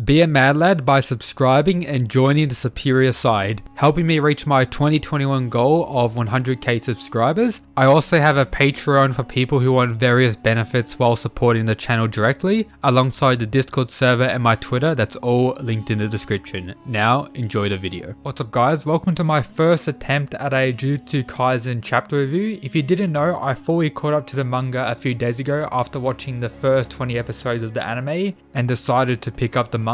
Be a mad lad by subscribing and joining the superior side, helping me reach my 2021 goal of 100k subscribers. I also have a Patreon for people who want various benefits while supporting the channel directly, alongside the Discord server and my Twitter. That's all linked in the description. Now enjoy the video. What's up guys, welcome to my first attempt at a Jujutsu Kaisen chapter review. If you didn't know, I fully caught up to the manga a few days ago after watching the first 20 episodes of the anime and decided to pick up the manga,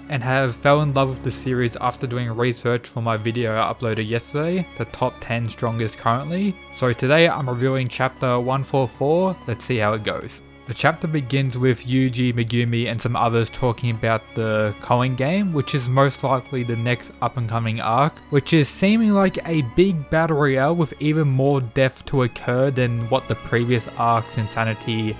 and have fell in love with the series after doing research for my video I uploaded yesterday, the top 10 strongest currently. So today I'm reviewing chapter 144, let's see how it goes. The chapter begins with Yuji, Megumi and some others talking about the Culling game, which is most likely the next up and coming arc, which is seeming like a big battle royale with even more death to occur than what the previous arcs in Sanity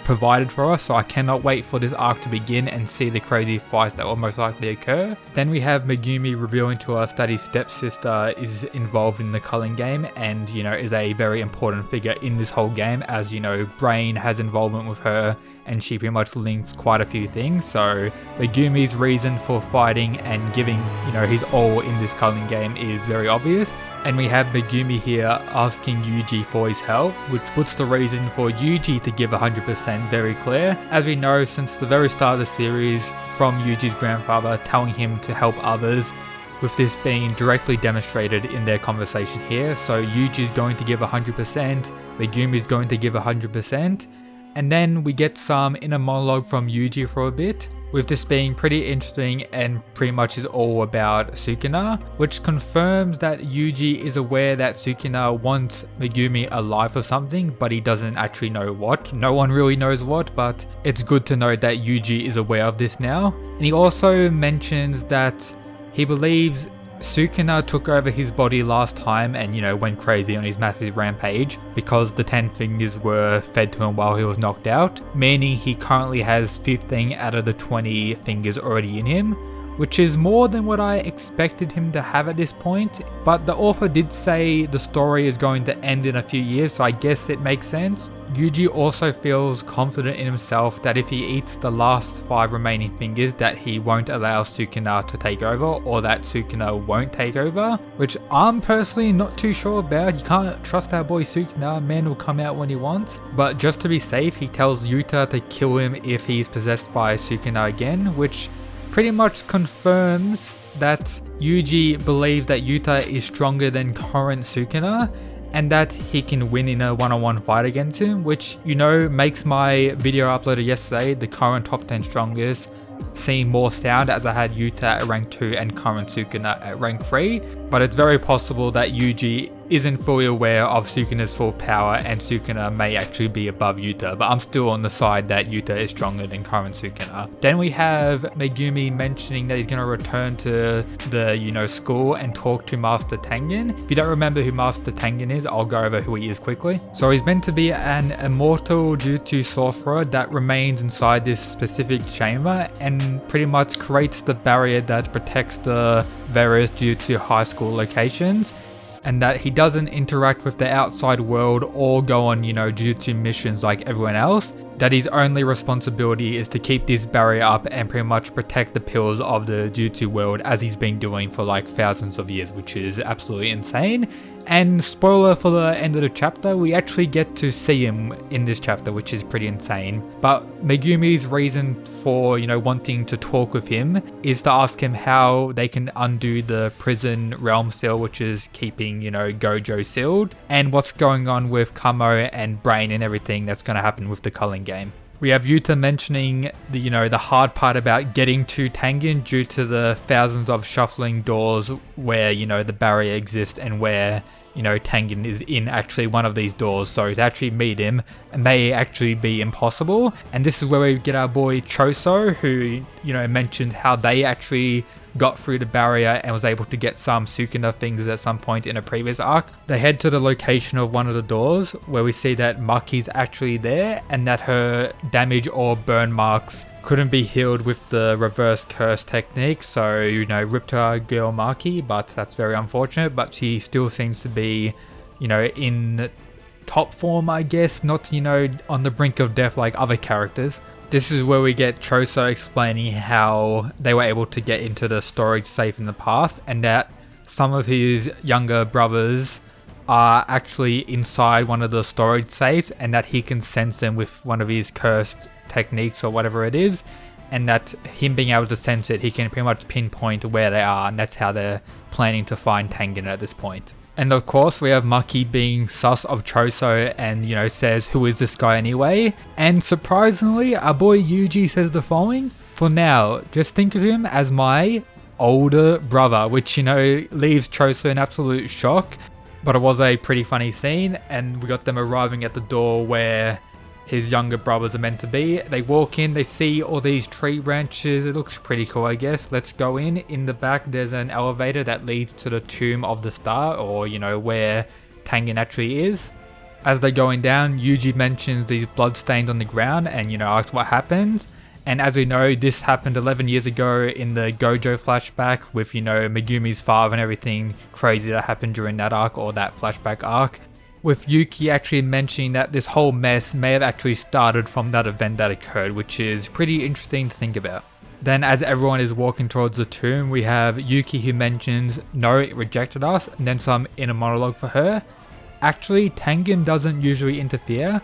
provided for us. So I cannot wait for this arc to begin and see the crazy fights that will most likely occur. Then we have Megumi revealing to us that his stepsister is involved in the Culling game and is a very important figure in this whole game, as Brain has involvement with her and she pretty much links quite a few things. So Megumi's reason for fighting and giving his all in this Culling game is very obvious. And we have Megumi here asking Yuji for his help, which puts the reason for Yuji to give 100% very clear. As we know since the very start of the series, from Yuji's grandfather telling him to help others, with this being directly demonstrated in their conversation here. So Yuji's going to give 100%, Megumi's going to give 100%. And then we get some inner monologue from Yuji for a bit, with this being pretty interesting and pretty much is all about Sukuna, which confirms that Yuji is aware that Sukuna wants Megumi alive for something, but he doesn't actually know what. No one really knows what, but it's good to know that Yuji is aware of this now. And he also mentions that he believes Sukuna took over his body last time and went crazy on his massive rampage because the 10 fingers were fed to him while he was knocked out, meaning he currently has 15 out of the 20 fingers already in him, which is more than what I expected him to have at this point. But the author did say the story is going to end in a few years, so I guess it makes sense. Yuji also feels confident in himself that if he eats the last 5 remaining fingers that he won't allow Sukuna to take over, or that Sukuna won't take over, which I'm personally not too sure about. You can't trust our boy Sukuna, man will come out when he wants. But just to be safe, he tells Yuta to kill him if he's possessed by Sukuna again, which pretty much confirms that Yuji believes that Yuta is stronger than current Sukuna and that he can win in a one-on-one fight against him, which makes my video uploaded yesterday, the current top 10 strongest, seem more sound, as I had Yuta at rank 2 and current Sukuna at rank 3. But it's very possible that Yuji isn't fully aware of Sukuna's full power and Sukuna may actually be above Yuta, but I'm still on the side that Yuta is stronger than current Sukuna. Then we have Megumi mentioning that he's going to return to the school and talk to Master Tengen. If you don't remember who Master Tengen is, I'll go over who he is quickly. So he's meant to be an immortal Jutsu sorcerer that remains inside this specific chamber and pretty much creates the barrier that protects the various Jutsu high school locations, and that he doesn't interact with the outside world or go on, Jujutsu missions like everyone else. That his only responsibility is to keep this barrier up and pretty much protect the pillars of the Jujutsu world, as he's been doing for like thousands of years, which is absolutely insane. And spoiler for the end of the chapter, we actually get to see him in this chapter, which is pretty insane. But Megumi's reason for, wanting to talk with him is to ask him how they can undo the prison realm seal, which is keeping, Gojo sealed, and what's going on with Kamo and Brain and everything that's going to happen with the Culling game. We have Yuta mentioning the hard part about getting to Tengen due to the thousands of shuffling doors where, the barrier exists and where, Tengen is in actually one of these doors. So to actually meet him may actually be impossible. And this is where we get our boy Choso, who, mentioned how they actually got through the barrier and was able to get some Sukuna fingers at some point in a previous arc. They head to the location of one of the doors where we see that Maki's actually there and that her damage or burn marks couldn't be healed with the reverse curse technique. So, ripped her girl Maki, but that's very unfortunate. But she still seems to be, in top form, I guess, not, on the brink of death like other characters. This is where we get Choso explaining how they were able to get into the storage safe in the past, and that some of his younger brothers are actually inside one of the storage safes, and that he can sense them with one of his cursed techniques or whatever it is, and that him being able to sense it, he can pretty much pinpoint where they are, and that's how they're planning to find Tengen at this point. And of course we have Maki being sus of Choso and, you know, says, who is this guy anyway? And surprisingly, our boy Yuji says the following: for now, just think of him as my older brother, which, you know, leaves Choso in absolute shock. But it was a pretty funny scene, and we got them arriving at the door where his younger brothers are meant to be. They walk in, they see all these tree branches. It looks pretty cool, I guess. Let's go in. In the back, there's an elevator that leads to the Tomb of the Star, or, you know, where Tengen actually is. As they're going down, Yuji mentions these bloodstains on the ground and, you know, asks what happens. And as we know, this happened 11 years ago in the Gojo flashback with, you know, Megumi's father and everything crazy that happened during that arc, or that flashback arc. With Yuki actually mentioning that this whole mess may have actually started from that event that occurred, which is pretty interesting to think about. Then as everyone is walking towards the tomb, we have Yuki who mentions, no, it rejected us, and then some inner monologue for her. Actually, Tengen doesn't usually interfere.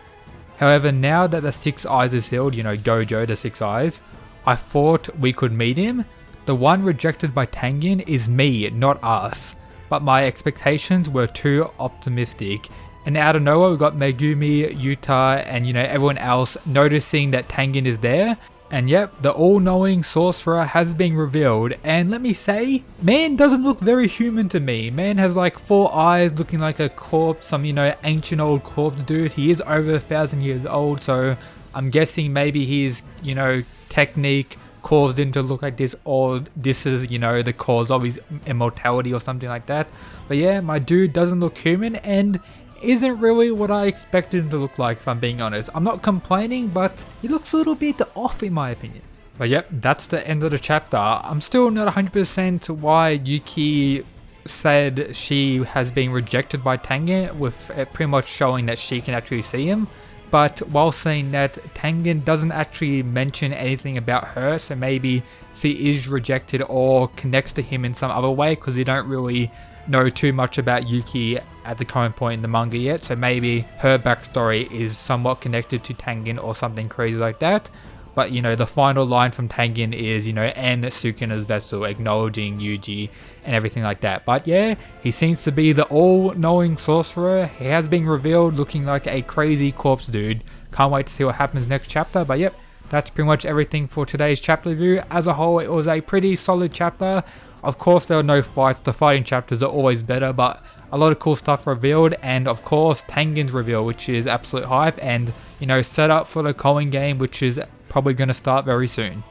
However, now that the Six Eyes is sealed, you know, Gojo, the Six Eyes, I thought we could meet him. The one rejected by Tengen is me, not us. But my expectations were too optimistic. And out of nowhere, we got Megumi, Yuta, and, you know, everyone else noticing that Tengen is there. And yep, the all-knowing sorcerer has been revealed. And let me say, man doesn't look very human to me. Man has like 4 eyes, looking like a corpse, some, you know, ancient old corpse dude. He is over 1,000 years old, so I'm guessing maybe his, you know, technique caused him to look like this, or this is, you know, the cause of his immortality or something like that. But yeah, my dude doesn't look human and isn't really what I expected him to look like, if I'm being honest. I'm not complaining, but he looks a little bit off in my opinion. But yep, that's the end of the chapter. I'm still not 100% why Yuki said she has been rejected by Tengen, with it pretty much showing that she can actually see him. But while saying that, Tengen doesn't actually mention anything about her, so maybe she is rejected or connects to him in some other way, because we don't really know too much about Yuki at the current point in the manga yet, so maybe her backstory is somewhat connected to Tengen or something crazy like that. But, you know, the final line from Tengen is, you know, and Sukuna's vessel, acknowledging Yuji and everything like that. But yeah, he seems to be the all-knowing sorcerer. He has been revealed looking like a crazy corpse dude. Can't wait to see what happens next chapter. But yep, that's pretty much everything for today's chapter review. As a whole, it was a pretty solid chapter. Of course, there were no fights. The fighting chapters are always better, but a lot of cool stuff revealed. And of course, Tengen's reveal, which is absolute hype, and, you know, set up for the Koen game, which is probably going to start very soon.